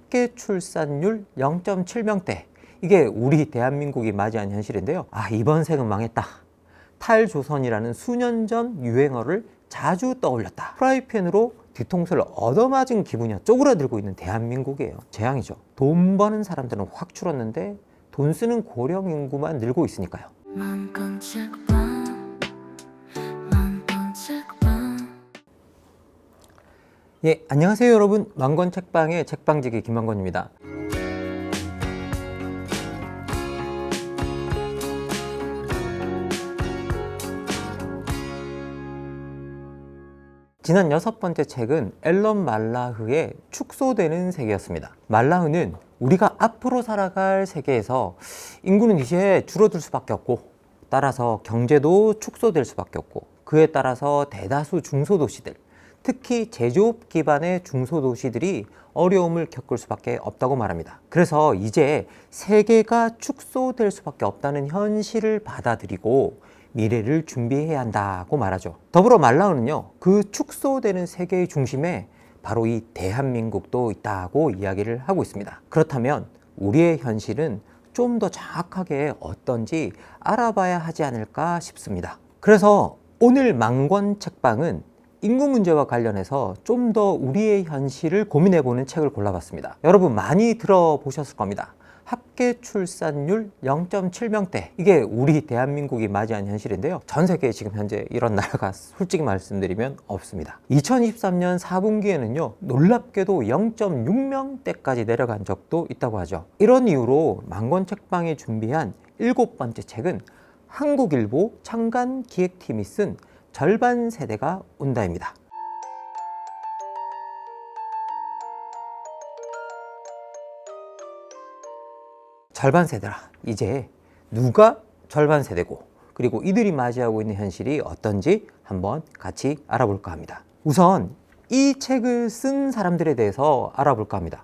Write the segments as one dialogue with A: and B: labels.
A: 합계 출산율 0.7명대. 이게 우리 대한민국이 맞이한 현실인데요. 이번 생은 망했다. 탈조선이라는 수년 전 유행어를 자주 떠올렸다. 프라이팬으로 뒤통수를 얻어맞은 기분이 쪼그라들고 있는 대한민국이에요. 재앙이죠. 돈 버는 사람들은 확 줄었는데 돈 쓰는 고령 인구만 늘고 있으니까요. 예, 안녕하세요 여러분. 만권책방의 책방지기 김만권입니다. 지난 6번째 책은 앨런 말라흐의 축소되는 세계였습니다. 말라흐는 우리가 앞으로 살아갈 세계에서 인구는 이제 줄어들 수밖에 없고, 따라서 경제도 축소될 수밖에 없고, 그에 따라서 대다수 중소도시들, 특히 제조업 기반의 중소도시들이 어려움을 겪을 수밖에 없다고 말합니다. 그래서 이제 세계가 축소될 수밖에 없다는 현실을 받아들이고 미래를 준비해야 한다고 말하죠. 더불어 말라흐는요, 그 축소되는 세계의 중심에 바로 이 대한민국도 있다고 이야기를 하고 있습니다. 그렇다면 우리의 현실은 좀 더 정확하게 어떤지 알아봐야 하지 않을까 싶습니다. 그래서 오늘 만권 책방은 인구 문제와 관련해서 좀 더 우리의 현실을 고민해보는 책을 골라봤습니다. 여러분 많이 들어보셨을 겁니다. 합계 출산율 0.7명대. 이게 우리 대한민국이 맞이한 현실인데요. 전 세계에 지금 현재 이런 나라가 솔직히 말씀드리면 없습니다. 2023년 4분기에는요, 놀랍게도 0.6명대까지 내려간 적도 있다고 하죠. 이런 이유로 만권책방이 준비한 7번째 책은 한국일보 창간기획팀이 쓴 절반 세대가 온다입니다. 절반 세대라. 이제 누가 절반 세대고, 그리고 이들이 맞이하고 있는 현실이 어떤지 한번 같이 알아볼까 합니다. 우선 이 책을 쓴 사람들에 대해서 알아볼까 합니다.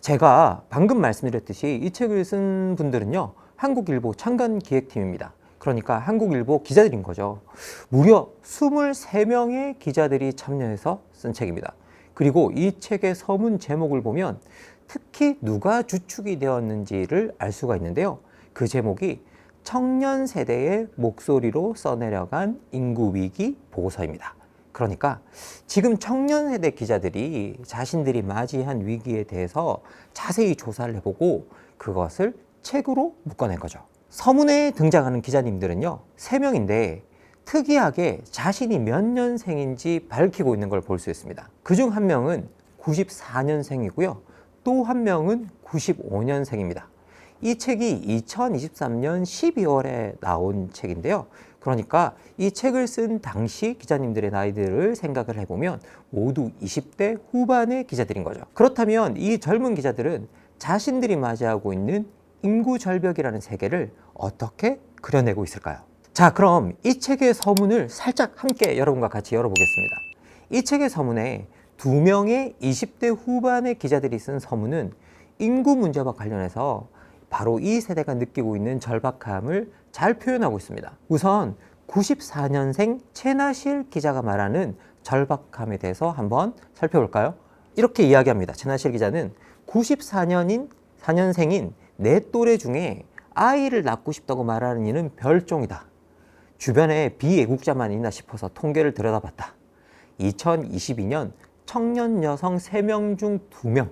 A: 제가 방금 말씀드렸듯이 이 책을 쓴 분들은요, 한국일보 창간기획팀입니다. 그러니까 한국일보 기자들인 거죠. 무려 23명의 기자들이 참여해서 쓴 책입니다. 그리고 이 책의 서문 제목을 보면 특히 누가 주축이 되었는지를 알 수가 있는데요. 그 제목이 청년 세대의 목소리로 써내려간 인구위기 보고서입니다. 그러니까 지금 청년 세대 기자들이 자신들이 맞이한 위기에 대해서 자세히 조사를 해보고 그것을 책으로 묶어낸 거죠. 서문에 등장하는 기자님들은요, 3명인데 특이하게 자신이 몇 년생인지 밝히고 있는 걸 볼 수 있습니다. 그중 한 명은 94년생이고요. 또 한 명은 95년생입니다. 이 책이 2023년 12월에 나온 책인데요. 그러니까 이 책을 쓴 당시 기자님들의 나이들을 생각을 해보면 모두 20대 후반의 기자들인 거죠. 그렇다면 이 젊은 기자들은 자신들이 맞이하고 있는 인구 절벽이라는 세계를 어떻게 그려내고 있을까요? 자, 그럼 이 책의 서문을 살짝 함께 여러분과 같이 열어보겠습니다. 이 책의 서문에 2명의 20대 후반의 기자들이 쓴 서문은 인구 문제와 관련해서 바로 이 세대가 느끼고 있는 절박함을 잘 표현하고 있습니다. 우선 94년생 최나실 기자가 말하는 절박함에 대해서 한번 살펴볼까요? 이렇게 이야기합니다. 최나실 기자는 94년생인 내 또래 중에 아이를 낳고 싶다고 말하는 이는 별종이다. 주변에 비애국자만 있나 싶어서 통계를 들여다봤다. 2022년 청년 여성 3명 중 2명,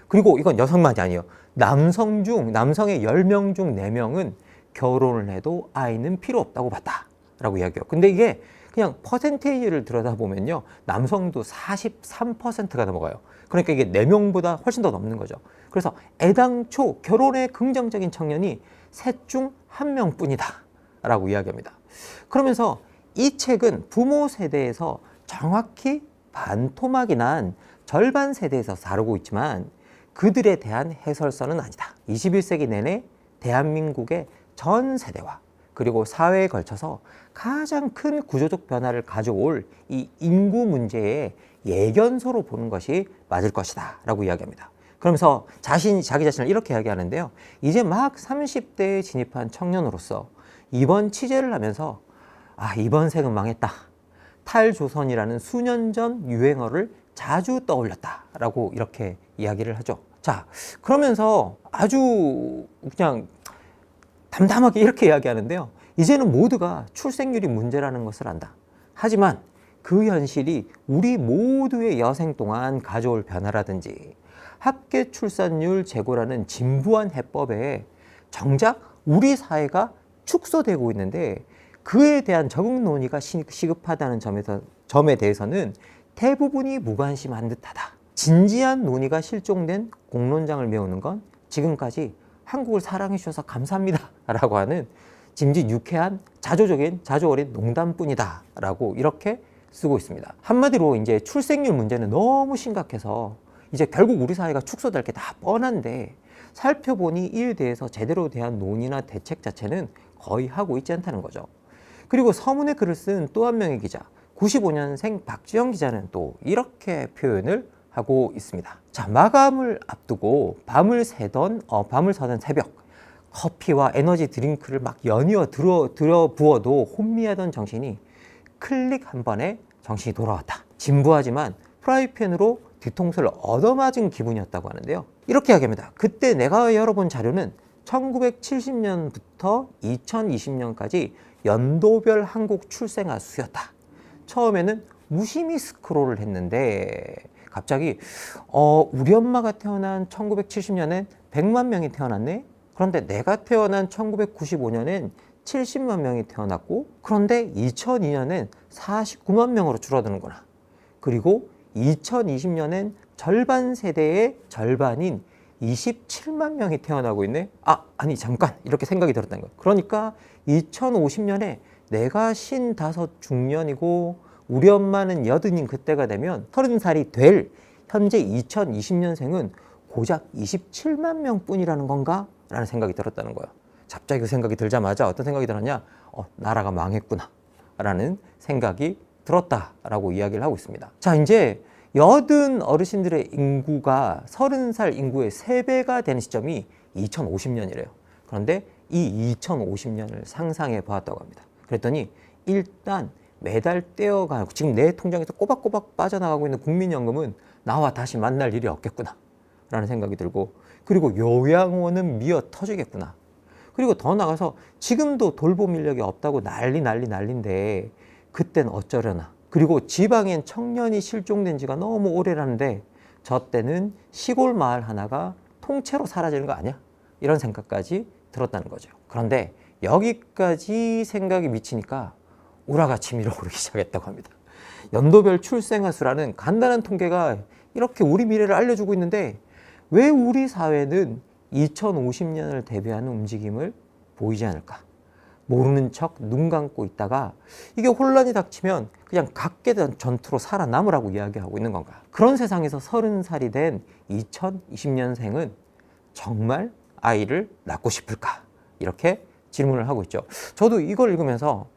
A: 그리고 이건 여성만이 아니에요. 남성의 10명 중 4명은 결혼을 해도 아이는 필요 없다고 봤다 라고 이야기해요. 근데 이게 그냥 퍼센테이지를 들여다보면요, 남성도 43%가 넘어가요. 그러니까 이게 4명보다 훨씬 더 넘는 거죠. 그래서 애당초 결혼에 긍정적인 청년이 셋 중 1명 뿐이다 라고 이야기합니다. 그러면서 이 책은 부모 세대에서 정확히 반토막이 난 절반 세대에서 다루고 있지만 그들에 대한 해설서는 아니다. 21세기 내내 대한민국의 전 세대와 그리고 사회에 걸쳐서 가장 큰 구조적 변화를 가져올 이 인구 문제의 예견서로 보는 것이 맞을 것이다 라고 이야기합니다. 그러면서 자기 자신을 이렇게 이야기하는데요. 이제 막 30대에 진입한 청년으로서 이번 취재를 하면서 이번 생은 망했다. 탈조선이라는 수년 전 유행어를 자주 떠올렸다 라고 이렇게 이야기를 하죠. 자, 그러면서 아주 그냥 담담하게 이렇게 이야기하는데요. 이제는 모두가 출생률이 문제라는 것을 안다. 하지만 그 현실이 우리 모두의 여생 동안 가져올 변화라든지 합계 출산율 제고라는 진부한 해법에 정작 우리 사회가 축소되고 있는데 그에 대한 적응 논의가 시급하다는 점에 대해서는 대부분이 무관심한 듯하다. 진지한 논의가 실종된 공론장을 메우는 건 지금까지 한국을 사랑해 주셔서 감사합니다 라고 하는 짐짓 유쾌한 자조 어린 농담뿐이다 라고 이렇게 쓰고 있습니다. 한마디로 이제 출생률 문제는 너무 심각해서 이제 결국 우리 사회가 축소될 게 다 뻔한데 살펴보니 이에 대해서 제대로 대한 논의나 대책 자체는 거의 하고 있지 않다는 거죠. 그리고 서문에 글을 쓴 또 한 명의 기자, 95년생 박주영 기자는 또 이렇게 표현을 하고 있습니다. 자, 마감을 앞두고 밤을 새던 새벽, 커피와 에너지 드링크를 막 연이어 들어 부어도 혼미하던 정신이 클릭 한 번에 정신이 돌아왔다. 진부하지만 프라이팬으로 뒤통수를 얻어맞은 기분이었다고 하는데요. 이렇게 이야기합니다. 그때 내가 열어본 자료는 1970년부터 2020년까지 연도별 한국 출생아 수였다. 처음에는 무심히 스크롤을 했는데 갑자기 우리 엄마가 태어난 1970년엔 100만 명이 태어났네. 그런데 내가 태어난 1995년엔 70만 명이 태어났고 그런데 2002년엔 49만 명으로 줄어드는구나. 그리고 2020년엔 절반 세대의 절반인 27만 명이 태어나고 있네. 아니 잠깐 이렇게 생각이 들었다는 거예요. 그러니까 2050년에 내가 55 중년이고 우리 엄마는 80인 그때가 되면 30살이 될 현재 2020년생은 고작 27만 명뿐이라는 건가? 라는 생각이 들었다는 거예요. 갑자기 그 생각이 들자마자 어떤 생각이 들었냐? 나라가 망했구나 라는 생각이 들었다라고 이야기를 하고 있습니다. 자, 이제 여든 어르신들의 인구가 30살 인구의 3배가 되는 시점이 2050년이래요. 그런데 이 2050년을 상상해 보았다고 합니다. 그랬더니 일단 매달 떼어가고 지금 내 통장에서 꼬박꼬박 빠져나가고 있는 국민연금은 나와 다시 만날 일이 없겠구나 라는 생각이 들고, 그리고 요양원은 미어 터지겠구나. 그리고 더 나가서 지금도 돌봄 인력이 없다고 난리인데 그땐 어쩌려나. 그리고 지방엔 청년이 실종된 지가 너무 오래라는데 저 때는 시골 마을 하나가 통째로 사라지는 거 아니야? 이런 생각까지 들었다는 거죠. 그런데 여기까지 생각이 미치니까 우라가 치밀어 오르기 시작했다고 합니다. 연도별 출생아 수라는 간단한 통계가 이렇게 우리 미래를 알려주고 있는데 왜 우리 사회는 2050년을 대비하는 움직임을 보이지 않을까? 모르는 척 눈 감고 있다가 이게 혼란이 닥치면 그냥 각계된 전투로 살아남으라고 이야기하고 있는 건가? 그런 세상에서 30살이 된 2020년생은 정말 아이를 낳고 싶을까? 이렇게 질문을 하고 있죠. 저도 이걸 읽으면서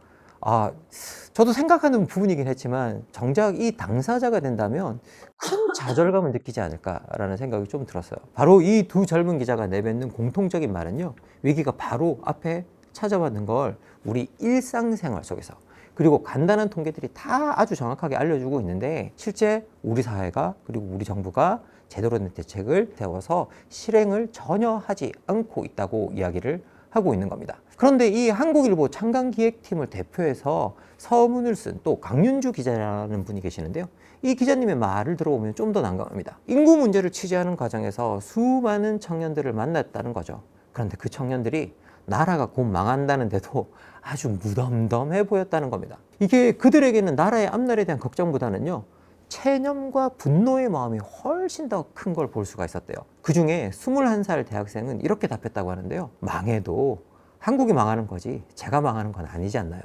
A: 저도 생각하는 부분이긴 했지만 정작 이 당사자가 된다면 큰 좌절감을 느끼지 않을까라는 생각이 좀 들었어요. 바로 이 두 젊은 기자가 내뱉는 공통적인 말은요. 위기가 바로 앞에 찾아왔는 걸 우리 일상생활 속에서, 그리고 간단한 통계들이 다 아주 정확하게 알려주고 있는데 실제 우리 사회가 그리고 우리 정부가 제대로 된 대책을 세워서 실행을 전혀 하지 않고 있다고 이야기를 하고 있는 겁니다. 그런데 이 한국일보 창간기획팀을 대표해서 서문을 쓴 또 강윤주 기자라는 분이 계시는데요. 이 기자님의 말을 들어보면 좀 더 난감합니다. 인구 문제를 취재하는 과정에서 수많은 청년들을 만났다는 거죠. 그런데 그 청년들이 나라가 곧 망한다는데도 아주 무덤덤해 보였다는 겁니다. 이게 그들에게는 나라의 앞날에 대한 걱정보다는요, 체념과 분노의 마음이 훨씬 더 큰 걸 볼 수가 있었대요. 그 중에 21살 대학생은 이렇게 답했다고 하는데요. 망해도 한국이 망하는 거지 제가 망하는 건 아니지 않나요?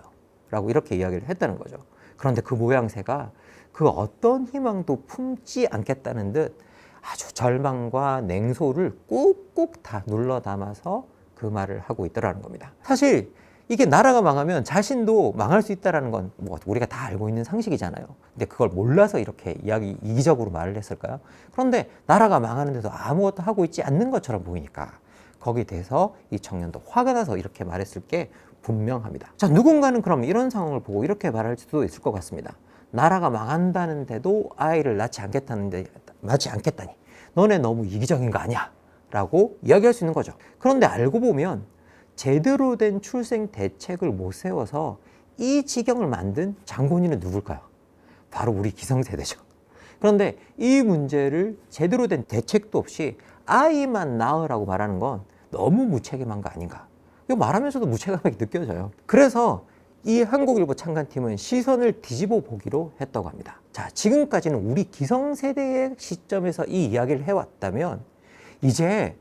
A: 라고 이렇게 이야기를 했다는 거죠. 그런데 그 모양새가 그 어떤 희망도 품지 않겠다는 듯 아주 절망과 냉소를 꾹꾹 다 눌러 담아서 그 말을 하고 있더라는 겁니다. 사실 이게 나라가 망하면 자신도 망할 수 있다는 건 뭐 우리가 다 알고 있는 상식이잖아요. 근데 그걸 몰라서 이렇게 이기적으로 말을 했을까요? 그런데 나라가 망하는데도 아무것도 하고 있지 않는 것처럼 보이니까 거기에 대해서 이 청년도 화가 나서 이렇게 말했을 게 분명합니다. 자, 누군가는 그럼 이런 상황을 보고 이렇게 말할 수도 있을 것 같습니다. 나라가 망한다는데도 아이를 낳지 않겠다니 너네 너무 이기적인 거 아니야? 라고 이야기할 수 있는 거죠. 그런데 알고 보면 제대로 된 출생 대책을 못 세워서 이 지경을 만든 장본인은 누굴까요? 바로 우리 기성세대죠. 그런데 이 문제를 제대로 된 대책도 없이 아이만 낳으라고 말하는 건 너무 무책임한 거 아닌가. 이거 말하면서도 무책임하게 느껴져요. 그래서 이 한국일보 창간팀은 시선을 뒤집어 보기로 했다고 합니다. 자, 지금까지는 우리 기성세대의 시점에서 이 이야기를 해왔다면 이제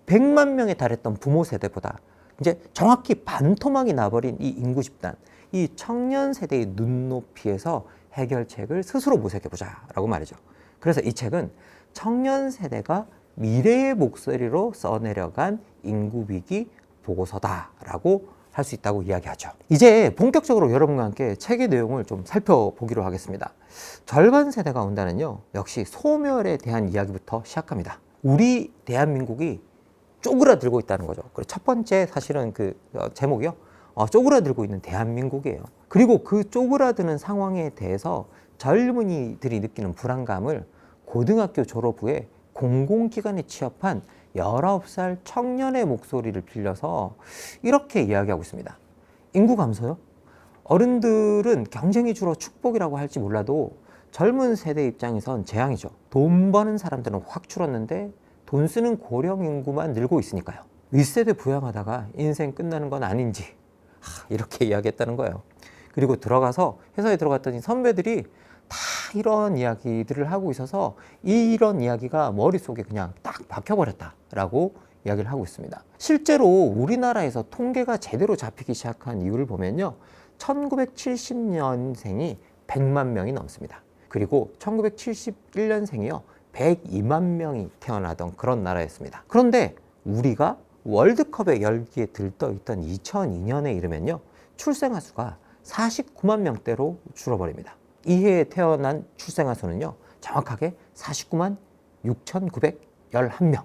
A: 100만 명에 달했던 부모 세대보다 이제 정확히 반토막이 나버린 이 인구 집단, 이 청년 세대의 눈높이에서 해결책을 스스로 모색해보자 라고 말이죠. 그래서 이 책은 청년 세대가 미래의 목소리로 써내려간 인구위기 보고서다라고 할 수 있다고 이야기하죠. 이제 본격적으로 여러분과 함께 책의 내용을 좀 살펴보기로 하겠습니다. 절반 세대가 온다는요, 역시 소멸에 대한 이야기부터 시작합니다. 우리 대한민국이 쪼그라들고 있다는 거죠. 그리고 첫 번째 사실은 그 제목이요, 쪼그라들고 있는 대한민국이에요. 그리고 그 쪼그라드는 상황에 대해서 젊은이들이 느끼는 불안감을 고등학교 졸업 후에 공공기관에 취업한 19살 청년의 목소리를 빌려서 이렇게 이야기하고 있습니다. 인구 감소요? 어른들은 경쟁이 주로 축복이라고 할지 몰라도 젊은 세대 입장에선 재앙이죠. 돈 버는 사람들은 확 줄었는데 돈 쓰는 고령 인구만 늘고 있으니까요. 윗세대 부양하다가 인생 끝나는 건 아닌지 이렇게 이야기했다는 거예요. 그리고 들어가서 회사에 들어갔더니 선배들이 다 이런 이야기들을 하고 있어서 이런 이야기가 머릿속에 그냥 딱 박혀버렸다라고 이야기를 하고 있습니다. 실제로 우리나라에서 통계가 제대로 잡히기 시작한 이유를 보면요, 1970년생이 100만 명이 넘습니다. 그리고 1971년생이요 102만 명이 태어나던 그런 나라였습니다. 그런데 우리가 월드컵의 열기에 들떠있던 2002년에 이르면요, 출생아 수가 49만 명대로 줄어버립니다. 이해에 태어난 출생아 수는요, 정확하게 49만 6,911명.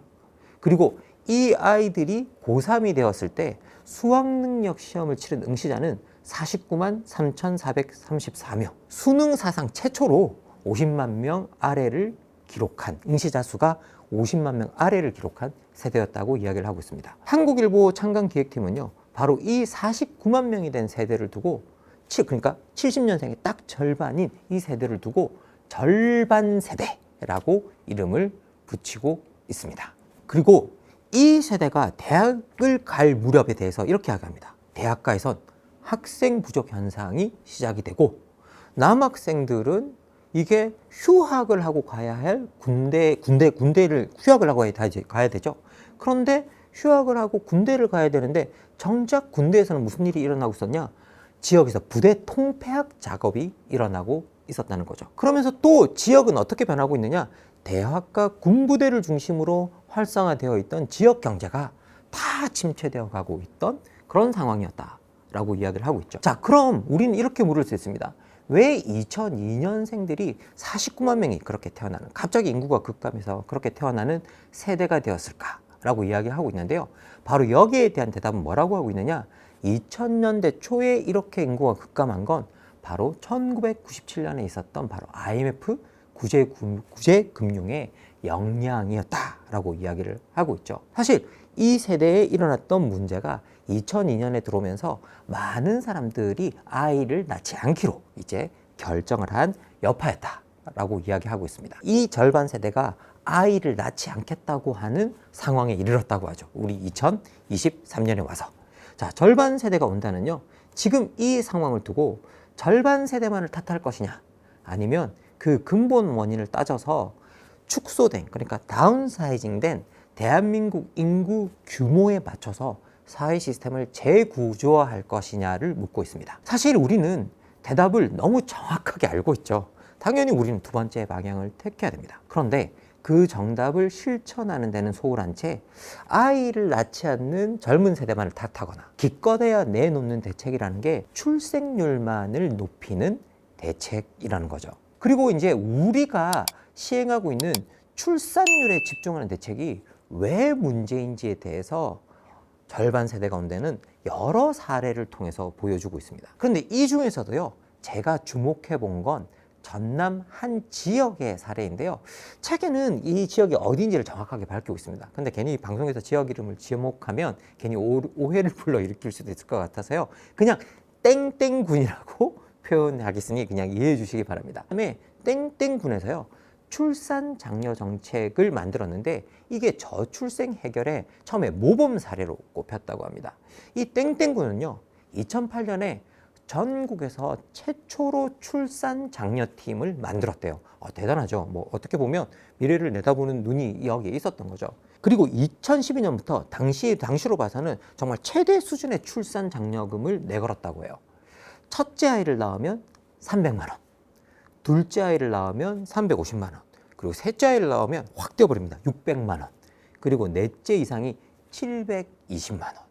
A: 그리고 이 아이들이 고3이 되었을 때 수학능력 시험을 치른 응시자는 49만 3,434명. 수능 사상 최초로 50만 명 아래를 기록한, 응시자 수가 50만 명 아래를 기록한 세대였다고 이야기를 하고 있습니다. 한국일보 창간기획팀은요, 바로 이 49만 명이 된 세대를 두고, 그러니까 70년생의 딱 절반인 이 세대를 두고 절반 세대라고 이름을 붙이고 있습니다. 그리고 이 세대가 대학을 갈 무렵에 대해서 이렇게 이야기합니다. 대학가에선 학생 부족 현상이 시작이 되고, 남학생들은 이게 휴학을 하고 가야 할 군대를 휴학을 하고 가야 되죠. 그런데 휴학을 하고 군대를 가야 되는데 정작 군대에서는 무슨 일이 일어나고 있었냐? 지역에서 부대 통폐합 작업이 일어나고 있었다는 거죠. 그러면서 또 지역은 어떻게 변하고 있느냐? 대학과 군부대를 중심으로 활성화되어 있던 지역 경제가 다 침체되어 가고 있던 그런 상황이었다라고 이야기를 하고 있죠. 자, 그럼 우리는 이렇게 물을 수 있습니다. 왜 2002년생들이 49만 명이 그렇게 태어나는, 갑자기 인구가 급감해서 그렇게 태어나는 세대가 되었을까라고 이야기하고 있는데요. 바로 여기에 대한 대답은 뭐라고 하고 있느냐? 2000년대 초에 이렇게 인구가 급감한 건 바로 1997년에 있었던 바로 IMF 구제금융의 영향이었다라고 이야기를 하고 있죠. 사실 이 세대에 일어났던 문제가 2002년에 들어오면서 많은 사람들이 아이를 낳지 않기로 이제 결정을 한 여파였다라고 이야기하고 있습니다. 이 절반 세대가 아이를 낳지 않겠다고 하는 상황에 이르렀다고 하죠. 우리 2023년에 와서. 자, 절반 세대가 온다는요, 지금 이 상황을 두고 절반 세대만을 탓할 것이냐, 아니면 그 근본 원인을 따져서 축소된, 그러니까 다운사이징된 대한민국 인구 규모에 맞춰서 사회 시스템을 재구조화할 것이냐를 묻고 있습니다. 사실 우리는 대답을 너무 정확하게 알고 있죠. 당연히 우리는 두 번째 방향을 택해야 됩니다. 그런데 그 정답을 실천하는 데는 소홀한 채 아이를 낳지 않는 젊은 세대만을 탓하거나 기껏해야 내놓는 대책이라는 게 출생률만을 높이는 대책이라는 거죠. 그리고 이제 우리가 시행하고 있는 출산율에 집중하는 대책이 왜 문제인지에 대해서 절반 세대 가운데는 여러 사례를 통해서 보여주고 있습니다. 그런데 이 중에서도요, 제가 주목해 본 건 전남 한 지역의 사례인데요. 책에는 이 지역이 어디인지를 정확하게 밝히고 있습니다. 근데 괜히 방송에서 지역 이름을 지목하면 괜히 오해를 불러일으킬 수도 있을 것 같아서요. 그냥 땡땡군이라고 표현하겠으니 그냥 이해해 주시기 바랍니다. 그다음에 땡땡군에서요. 출산 장려 정책을 만들었는데 이게 저출생 해결에 처음에 모범 사례로 꼽혔다고 합니다. 이 땡땡군은요. 2008년에 전국에서 최초로 출산 장려팀을 만들었대요. 대단하죠. 뭐 어떻게 보면 미래를 내다보는 눈이 여기에 있었던 거죠. 그리고 2012년부터 당시로 봐서는 정말 최대 수준의 출산 장려금을 내걸었다고 해요. 첫째 아이를 낳으면 300만 원, 둘째 아이를 낳으면 350만 원, 그리고 셋째 아이를 낳으면 확 뛰어버립니다. 600만 원, 그리고 넷째 이상이 720만 원.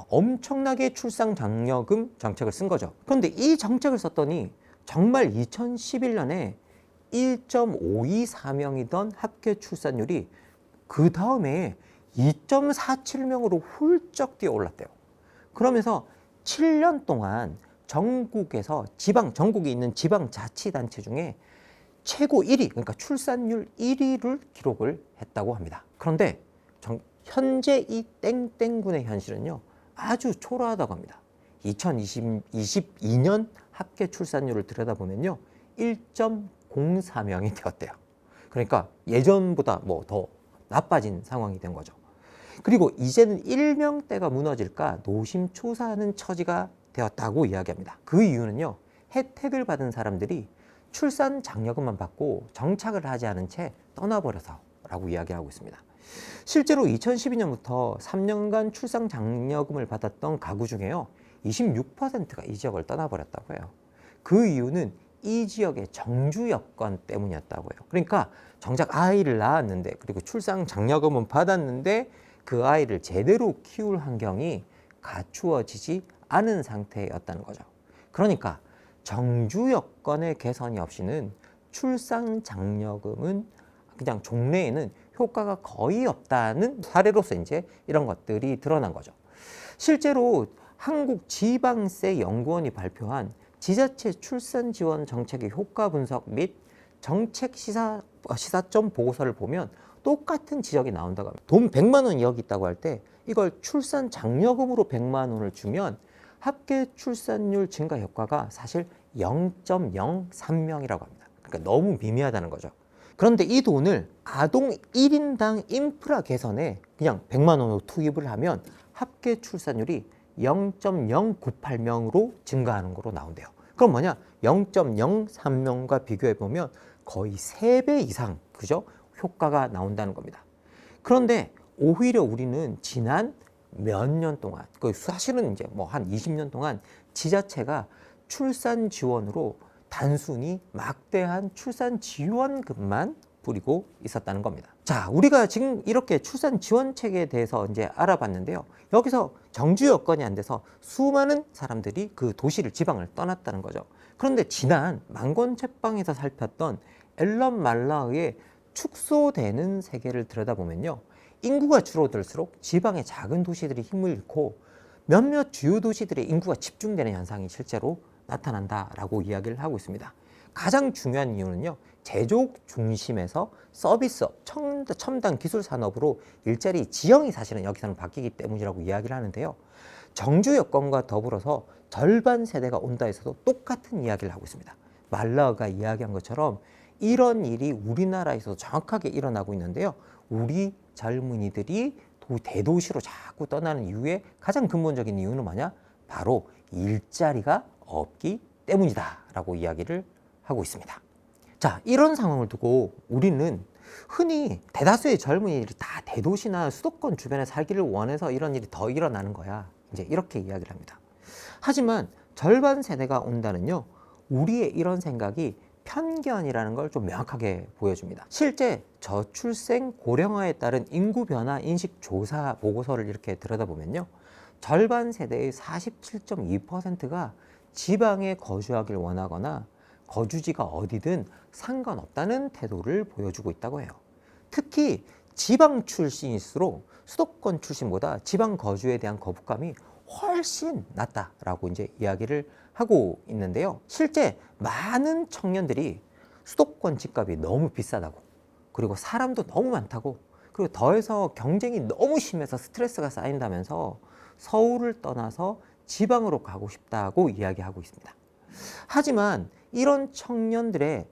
A: 엄청나게 출산 장려금 정책을 쓴 거죠. 그런데 이 정책을 썼더니 정말 2011년에 1.524명이던 합계 출산율이 그 다음에 2.47명으로 훌쩍 뛰어 올랐대요. 그러면서 7년 동안 전국에서 전국에 있는 지방자치단체 중에 최고 1위, 그러니까 출산율 1위를 기록을 했다고 합니다. 그런데 현재 이 땡땡군의 현실은요, 아주 초라하다고 합니다. 2022년 합계 출산율을 들여다보면요, 1.04명이 되었대요. 그러니까 예전보다 뭐 더 나빠진 상황이 된 거죠. 그리고 이제는 일명대가 무너질까 노심초사하는 처지가 되었다고 이야기합니다. 그 이유는요, 혜택을 받은 사람들이 출산 장려금만 받고 정착을 하지 않은 채 떠나버려서라고 이야기하고 있습니다. 실제로 2012년부터 3년간 출산 장려금을 받았던 가구 중에요, 26%가 이 지역을 떠나버렸다고 해요. 그 이유는 이 지역의 정주 여건 때문이었다고 해요. 그러니까 정작 아이를 낳았는데, 그리고 출산 장려금은 받았는데 그 아이를 제대로 키울 환경이 갖추어지지 않은 상태였다는 거죠. 그러니까 정주 여건의 개선이 없이는 출산 장려금은 그냥 종래에는 효과가 거의 없다는 사례로서 이제 이런 것들이 드러난 거죠. 실제로 한국지방세연구원이 발표한 지자체 출산 지원 정책의 효과 분석 및 정책 시사점 보고서를 보면 똑같은 지적이 나온다고 합니다. 돈 100만 원이 여기 있다고 할 때 이걸 출산 장려금으로 100만 원을 주면 합계 출산율 증가 효과가 사실 0.03명이라고 합니다. 그러니까 너무 미미하다는 거죠. 그런데 이 돈을 아동 1인당 인프라 개선에 그냥 100만 원으로 투입을 하면 합계 출산율이 0.098명으로 증가하는 거로 나온대요. 그럼 뭐냐? 0.03명과 비교해 보면 거의 3배 이상, 그죠? 효과가 나온다는 겁니다. 그런데 오히려 우리는 지난 몇 년 동안, 사실은 이제 뭐 한 20년 동안 지자체가 출산 지원으로 단순히 막대한 출산 지원금만 뿌리고 있었다는 겁니다. 자, 우리가 지금 이렇게 출산 지원책에 대해서 이제 알아봤는데요. 여기서 정주 여건이 안 돼서 수많은 사람들이 그 도시를, 지방을 떠났다는 거죠. 그런데 지난 망권책방에서 살폈던 앨런 말라의 축소되는 세계를 들여다보면요, 인구가 줄어들수록 지방의 작은 도시들이 힘을 잃고 몇몇 주요 도시들의 인구가 집중되는 현상이 실제로 나타난다라고 이야기를 하고 있습니다. 가장 중요한 이유는요, 제조업 중심에서 서비스업, 첨단 기술 산업으로 일자리 지형이 사실은 여기서는 바뀌기 때문이라고 이야기를 하는데요. 정주 여건과 더불어서 절반 세대가 온다 해서도 똑같은 이야기를 하고 있습니다. 말라가 이야기한 것처럼 이런 일이 우리나라에서도 정확하게 일어나고 있는데요. 우리 젊은이들이 대도시로 자꾸 떠나는 이유의 가장 근본적인 이유는 뭐냐? 바로 일자리가 없기 때문이다라고 이야기를 하고 있습니다. 자, 이런 상황을 두고 우리는 흔히 대다수의 젊은이들이 다 대도시나 수도권 주변에 살기를 원해서 이런 일이 더 일어나는 거야, 이제 이렇게 이야기를 합니다. 하지만 절반 세대가 온다는요, 우리의 이런 생각이 편견이라는 걸 좀 명확하게 보여줍니다. 실제 저출생 고령화에 따른 인구 변화 인식 조사 보고서를 이렇게 들여다보면요, 절반 세대의 47.2%가 지방에 거주하길 원하거나 거주지가 어디든 상관없다는 태도를 보여주고 있다고 해요. 특히 지방 출신일수록 수도권 출신보다 지방 거주에 대한 거부감이 훨씬 낮다라고 이제 이야기를 하고 있는데요. 실제 많은 청년들이 수도권 집값이 너무 비싸다고, 그리고 사람도 너무 많다고, 그리고 더해서 경쟁이 너무 심해서 스트레스가 쌓인다면서 서울을 떠나서 지방으로 가고 싶다고 이야기하고 있습니다. 하지만 이런 청년들이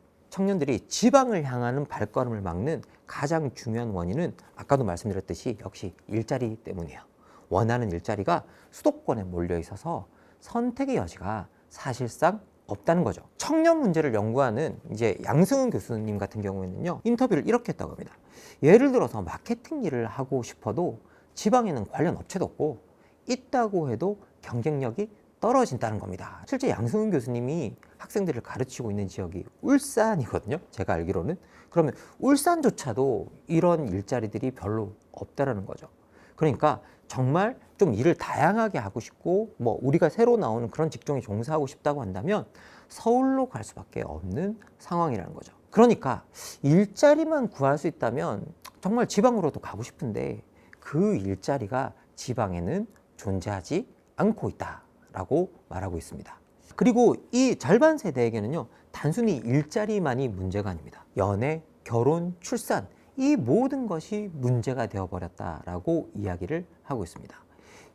A: 지방을 향하는 발걸음을 막는 가장 중요한 원인은 아까도 말씀드렸듯이 역시 일자리 때문이에요. 원하는 일자리가 수도권에 몰려 있어서 선택의 여지가 사실상 없다는 거죠. 청년 문제를 연구하는 이제 양승은 교수님 같은 경우에는요, 인터뷰를 이렇게 했다고 합니다. 예를 들어서 마케팅 일을 하고 싶어도 지방에는 관련 업체도 없고, 있다고 해도 경쟁력이 떨어진다는 겁니다. 실제 양승은 교수님이 학생들을 가르치고 있는 지역이 울산이거든요. 제가 알기로는. 그러면 울산조차도 이런 일자리들이 별로 없다라는 거죠. 그러니까 정말 좀 일을 다양하게 하고 싶고, 뭐 우리가 새로 나오는 그런 직종에 종사하고 싶다고 한다면 서울로 갈 수밖에 없는 상황이라는 거죠. 그러니까 일자리만 구할 수 있다면 정말 지방으로도 가고 싶은데 그 일자리가 지방에는 존재하지 않고 있다라고 말하고 있습니다. 그리고 이 절반 세대에게는요, 단순히 일자리만이 문제가 아닙니다. 연애, 결혼, 출산, 이 모든 것이 문제가 되어버렸다라고 이야기를 하고 있습니다.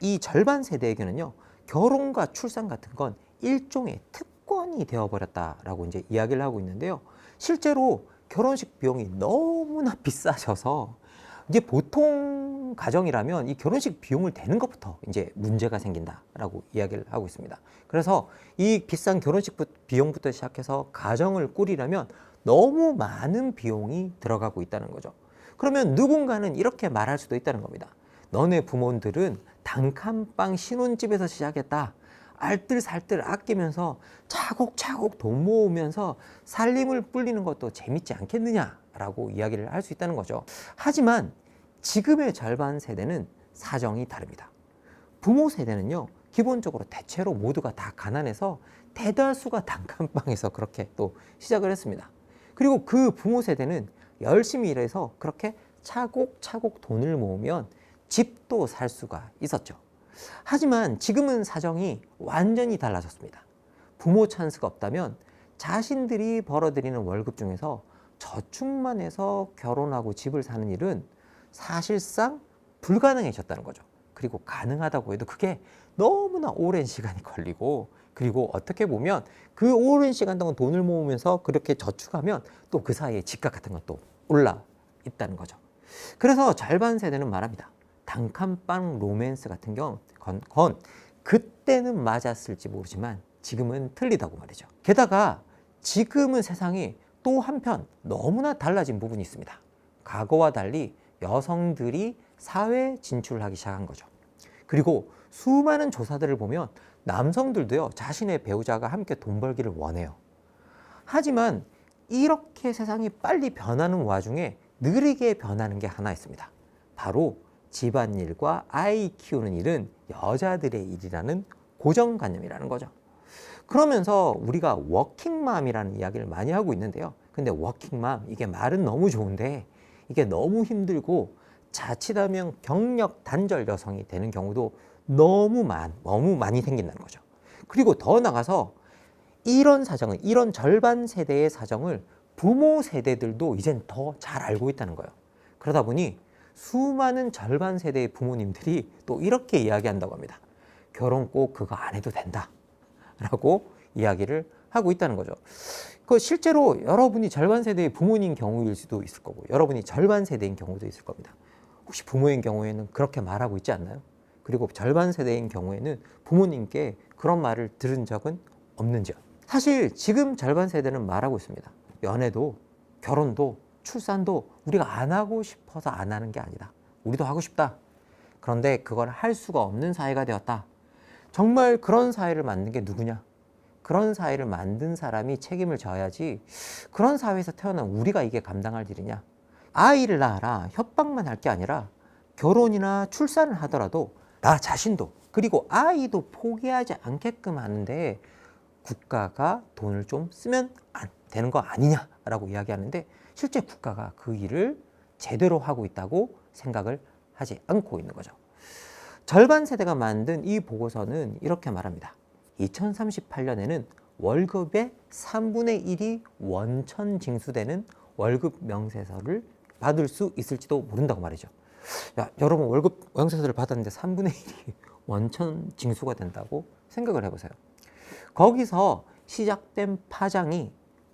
A: 이 절반 세대에게는요, 결혼과 출산 같은 건 일종의 특권이 되어버렸다라고 이제 이야기를 하고 있는데요. 실제로 결혼식 비용이 너무나 비싸져서 이제 보통 가정이라면 이 결혼식 비용을 대는 것부터 이제 문제가 생긴다라고 이야기를 하고 있습니다. 그래서 이 비싼 결혼식 비용부터 시작해서 가정을 꾸리려면 너무 많은 비용이 들어가고 있다는 거죠. 그러면 누군가는 이렇게 말할 수도 있다는 겁니다. 너네 부모들은 단칸방 신혼집에서 시작했다. 알뜰살뜰 아끼면서 차곡차곡 돈 모으면서 살림을 불리는 것도 재밌지 않겠느냐라고 이야기를 할 수 있다는 거죠. 하지만 지금의 절반 세대는 사정이 다릅니다. 부모 세대는요, 기본적으로 대체로 모두가 다 가난해서 대다수가 단칸방에서 그렇게 또 시작을 했습니다. 그리고 그 부모 세대는 열심히 일해서 그렇게 차곡차곡 돈을 모으면 집도 살 수가 있었죠. 하지만 지금은 사정이 완전히 달라졌습니다. 부모 찬스가 없다면 자신들이 벌어들이는 월급 중에서 저축만 해서 결혼하고 집을 사는 일은 사실상 불가능해졌다는 거죠. 그리고 가능하다고 해도 그게 너무나 오랜 시간이 걸리고, 그리고 어떻게 보면 그 오랜 시간 동안 돈을 모으면서 그렇게 저축하면 또 그 사이에 집값 같은 것도 올라 있다는 거죠. 그래서 절반 세대는 말합니다. 단칸방 로맨스 같은 건 그때는 맞았을지 모르지만 지금은 틀리다고 말이죠. 게다가 지금은 세상이 또 한편 너무나 달라진 부분이 있습니다. 과거와 달리 여성들이 사회 진출을 하기 시작한 거죠. 그리고 수많은 조사들을 보면 남성들도요, 자신의 배우자가 함께 돈 벌기를 원해요. 하지만 이렇게 세상이 빨리 변하는 와중에 느리게 변하는 게 하나 있습니다. 바로 집안일과 아이 키우는 일은 여자들의 일이라는 고정관념이라는 거죠. 그러면서 우리가 워킹맘이라는 이야기를 많이 하고 있는데요. 근데 워킹맘, 이게 말은 너무 좋은데 이게 너무 힘들고 자칫하면 경력 단절 여성이 되는 경우도 너무 많이 생긴다는 거죠. 그리고 더 나가서 이런 절반 세대의 사정을 부모 세대들도 이젠 더 잘 알고 있다는 거예요. 그러다 보니 수많은 절반 세대의 부모님들이 또 이렇게 이야기한다고 합니다. 결혼 꼭 그거 안 해도 된다 라고 이야기를 하고 있다는 거죠. 실제로 여러분이 절반 세대의 부모님 경우일 수도 있을 거고, 여러분이 절반 세대인 경우도 있을 겁니다. 혹시 부모인 경우에는 그렇게 말하고 있지 않나요? 그리고 절반 세대인 경우에는 부모님께 그런 말을 들은 적은 없는지요? 사실 지금 절반 세대는 말하고 있습니다. 연애도 결혼도 출산도 우리가 안 하고 싶어서 안 하는 게 아니다. 우리도 하고 싶다. 그런데 그걸 할 수가 없는 사회가 되었다. 정말 그런 사회를 만든 게 누구냐? 그런 사회를 만든 사람이 책임을 져야지, 그런 사회에서 태어난 우리가 이게 감당할 일이냐? 아이를 낳아라 협박만 할 게 아니라 결혼이나 출산을 하더라도 나 자신도 그리고 아이도 포기하지 않게끔 하는데 국가가 돈을 좀 쓰면 안 되는 거 아니냐라고 이야기하는데, 실제 국가가 그 일을 제대로 하고 있다고 생각을 하지 않고 있는 거죠. 절반 세대가 만든 이 보고서는 이렇게 말합니다. 2038년에는 월급의 3분의 1이 원천 징수되는 월급 명세서를 받을 수 있을지도 모른다고 말이죠. 야, 여러분 월급 명세서를 받았는데 3분의 1이 원천 징수가 된다고 생각을 해보세요. 거기서 시작된 파장이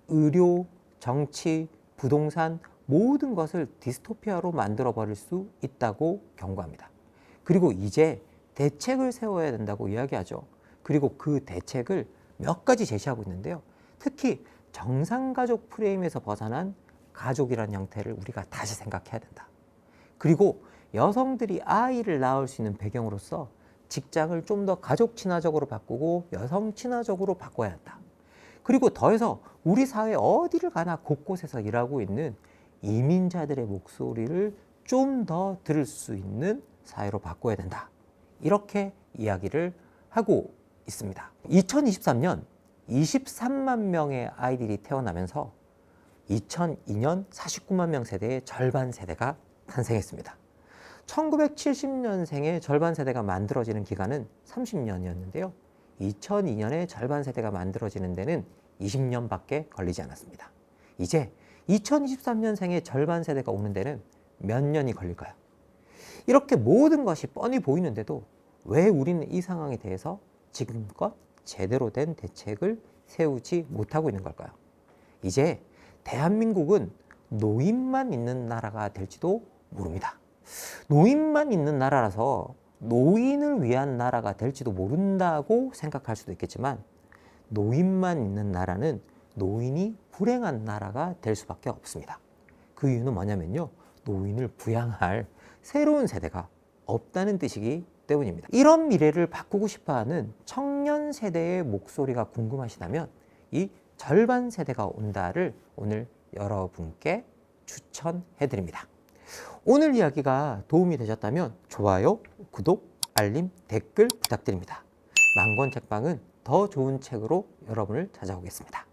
A: 의료, 정치, 부동산 모든 것을 디스토피아로 만들어 버릴 수 있다고 경고합니다. 그리고 이제 대책을 세워야 된다고 이야기하죠. 그리고 그 대책을 몇 가지 제시하고 있는데요. 특히 정상가족 프레임에서 벗어난 가족이라는 형태를 우리가 다시 생각해야 된다. 그리고 여성들이 아이를 낳을 수 있는 배경으로서 직장을 좀 더 가족 친화적으로 바꾸고 여성 친화적으로 바꿔야 한다. 그리고 더해서 우리 사회 어디를 가나 곳곳에서 일하고 있는 이민자들의 목소리를 좀 더 들을 수 있는 사회로 바꿔야 된다. 이렇게 이야기를 하고 있습니다. 2023년 23만 명의 아이들이 태어나면서 2002년 49만 명 세대의 절반 세대가 탄생했습니다. 1970년생의 절반 세대가 만들어지는 기간은 30년이었는데요. 2002년에 절반 세대가 만들어지는 데는 20년밖에 걸리지 않았습니다. 이제 2023년생의 절반 세대가 오는 데는 몇 년이 걸릴까요? 이렇게 모든 것이 뻔히 보이는데도 왜 우리는 이 상황에 대해서 지금껏 제대로 된 대책을 세우지 못하고 있는 걸까요? 이제 대한민국은 노인만 있는 나라가 될지도 모릅니다. 노인만 있는 나라라서 노인을 위한 나라가 될지도 모른다고 생각할 수도 있겠지만 노인만 있는 나라는 노인이 불행한 나라가 될 수밖에 없습니다. 그 이유는 뭐냐면요. 노인을 부양할 새로운 세대가 없다는 뜻이기 때문입니다. 이런 미래를 바꾸고 싶어하는 청년 세대의 목소리가 궁금하시다면 이 절반 세대가 온다를 오늘 여러분께 추천해드립니다. 오늘 이야기가 도움이 되셨다면 좋아요, 구독, 알림, 댓글 부탁드립니다. 망건 책방은 더 좋은 책으로 여러분을 찾아오겠습니다.